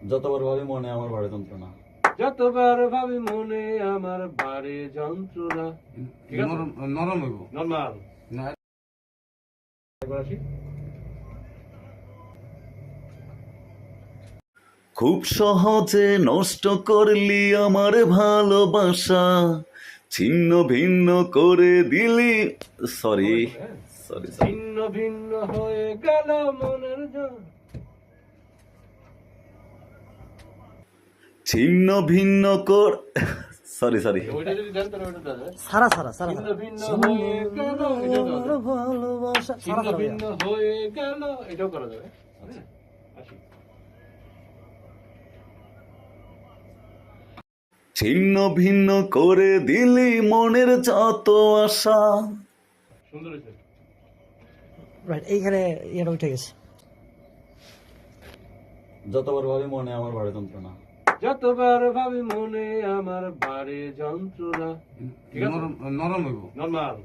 যতবার ভাবি মনে আমার বাড়ে যন্ত্রণা। যতবার ভাবি মনে আমার বাড়ে যন্ত্রণা। ঠিক আছে, নরম হইব নরমাল না। একবার আসি। খুব সহজে নষ্ট করলি আমার ভালোবাসা, ছিন্ন ভিন্ন করে দিলি। সরি সরি সরি ভিন্ন ভিন্ন হয়ে গেল মনের ছিন্ন ভিন্ন কর সরি সরি ওইটা যদি দেন তাহলে ওইটা দেন। সারা সারা সারা ভিন্ন ভিন্ন হয়ে গেল এটাও দেওয়া যাবে। ভালোবাসা ভিন্ন ভিন্ন হয়ে গেল এটাও করা যাবে। আচ্ছা, আসি। ছিন্ন ভিন্ন করে দিলি মনের যত আশা। সুন্দর হয়েছে। রাইট, এইখানে এটা উঠে গেছে। যতবার ভাবি মনে আমার বাড়ে যন্ত্রণা। যতবার ভাবি মনে আমার বাড়ে যন্ত্রণা। ঠিক আছে, নরম হইব নরমাল